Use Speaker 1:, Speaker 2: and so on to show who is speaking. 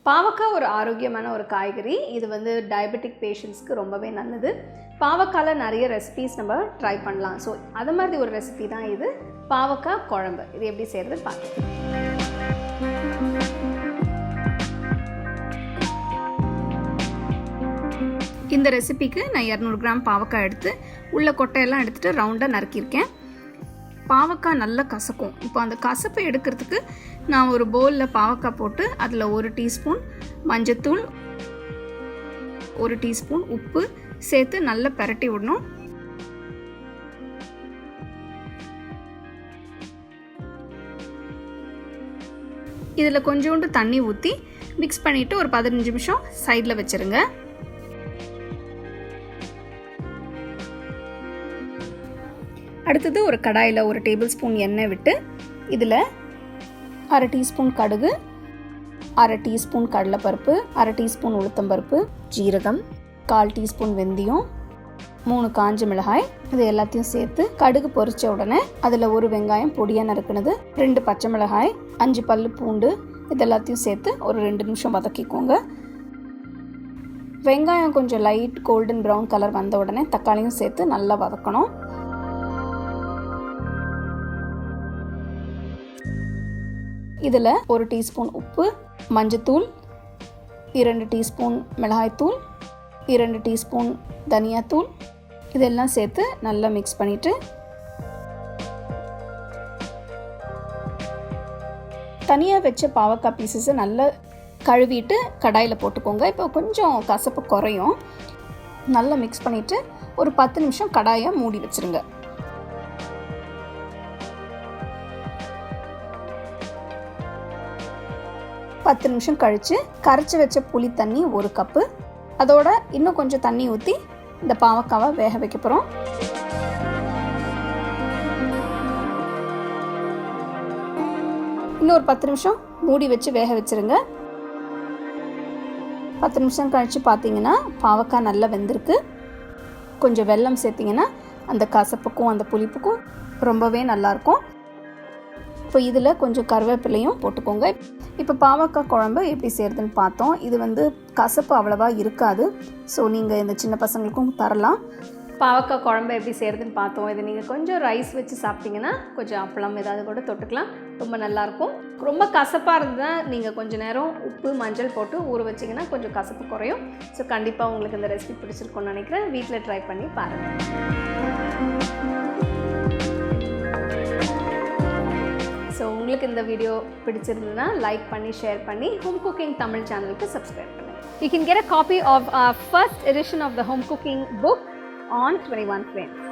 Speaker 1: பாவக்காய் ஒரு ஆரோக்கியமான ஒரு காய்கறி. இது வந்து டயபெட்டிக் பேஷண்ட்ஸ்க்கு ரொம்பவே நல்லது. பாவக்காயில் நிறைய ரெசிபீஸ் நம்ம ட்ரை பண்ணலாம். ஸோ அது மாதிரி ஒரு ரெசிபி தான் இது, பாவக்காய் குழம்பு. இது எப்படி செய்கிறது பார்க்கலாம். இந்த ரெசிபிக்கு நான் 200 கிராம் பாவக்காய் எடுத்து உள்ள கொட்டையெல்லாம் எடுத்துகிட்டு ரவுண்டாக நறுக்கியிருக்கேன். பாவக்காய் நல்லா கசக்கும். இப்போ அந்த கசப்பை எடுக்கிறதுக்கு நான் ஒரு பவுலில் பாவக்காய் போட்டு அதில் 1 டீஸ்பூன் மஞ்சத்தூள், 1 டீஸ்பூன் உப்பு சேர்த்து நல்லா பிரட்டி விடணும். இதில் கொஞ்சோண்டு தண்ணி ஊற்றி மிக்ஸ் பண்ணிவிட்டு ஒரு 15 நிமிஷம் சைடில் வச்சுருங்க. அடுத்தது ஒரு கடாயில் 1 டேபிள் ஸ்பூன் எண்ணெய் விட்டு இதில் 1/2 டீஸ்பூன் கடுகு, 1/2 டீஸ்பூன் கடலைப்பருப்பு, 1/2 டீஸ்பூன் உளுத்தம்பருப்பு, ஜீரகம், 1/4 டீஸ்பூன் வெந்தயம், 3 காஞ்ச மிளகாய், இது எல்லாத்தையும் சேர்த்து கடுகு பொரிச்ச உடனே அதில் 1 வெங்காயம் பொடியாக நறுக்குனது, 2 பச்சை மிளகாய், 5 பல்லு பூண்டு, இது எல்லாத்தையும் சேர்த்து ஒரு 2 நிமிஷம் வதக்கிக்கோங்க. வெங்காயம் கொஞ்சம் லைட் கோல்டன் ப்ரௌன் கலர் வந்த உடனே தக்காளியும் சேர்த்து நல்லா வதக்கணும். இதில் 1 டீஸ்பூன் உப்பு, மஞ்சத்தூள், 2 டீஸ்பூன் மிளகாய்த்தூள், 2 டீஸ்பூன் தனியாத்தூள், இதெல்லாம் சேர்த்து நல்லா மிக்ஸ் பண்ணிவிட்டு தனியாக வச்ச பாவக்காய் பீசஸை நல்லா கழுவிட்டு கடாயில் போட்டுக்கோங்க. இப்போ கொஞ்சம் கசப்பு குறையும். நல்லா மிக்ஸ் பண்ணிவிட்டு ஒரு 10 நிமிஷம் கடாயை மூடி வச்சுருங்க. 10 நிமிஷம் கழித்து கரைச்சி வச்ச புளி தண்ணி 1 கப்பு, அதோட இன்னும் கொஞ்சம் தண்ணி ஊற்றி இந்த பாவக்காவை வேக வைக்க போகிறோம். இன்னும் ஒரு 10 நிமிஷம் மூடி வச்சு வேக வச்சுருங்க. 10 நிமிஷம் கழித்து பார்த்தீங்கன்னா பாவக்காய் நல்லா வெந்திருக்கு. கொஞ்சம் வெல்லம் சேர்த்திங்கன்னா அந்த கசப்புக்கும் அந்த புளிப்புக்கும் ரொம்பவே நல்லாயிருக்கும். இப்போ இதில் கொஞ்சம் கருவேப்பிலையும் போட்டுக்கோங்க. இப்போ பாவக்காய் குழம்பு எப்படி செய்கிறதுன்னு பார்த்தோம். இது வந்து கசப்பு அவ்வளவா இருக்காது. ஸோ நீங்கள் இந்த சின்ன பசங்களுக்கும் தரலாம். பாவக்காய் குழம்பு எப்படி செய்கிறதுன்னு பார்த்தோம். இது நீங்கள் கொஞ்சம் ரைஸ் வச்சு சாப்பிட்டிங்கன்னா கொஞ்சம் அப்பளம் ஏதாவது கூட தொட்டுக்கலாம், ரொம்ப நல்லாயிருக்கும். ரொம்ப கசப்பாக இருந்ததுன்னா நீங்கள் கொஞ்சம் நேரம் உப்பு மஞ்சள் போட்டு ஊற வச்சிங்கன்னா கொஞ்சம் கசப்பு குறையும். ஸோ கண்டிப்பாக உங்களுக்கு இந்த ரெசிபி பிடிச்சிருக்கும்னு நினைக்கிறேன். வீட்டில் ட்ரை பண்ணி பாருங்கள். ஸோ உங்களுக்கு இந்த வீடியோ பிடிச்சிருந்ததுன்னா லைக் பண்ணி ஷேர் பண்ணி ஹோம் குக்கிங் தமிழ் சேனலுக்கு சப்ஸ்கிரைப் பண்ணுங்கள். You can get a copy of our first edition of the home cooking book on 21 Frames.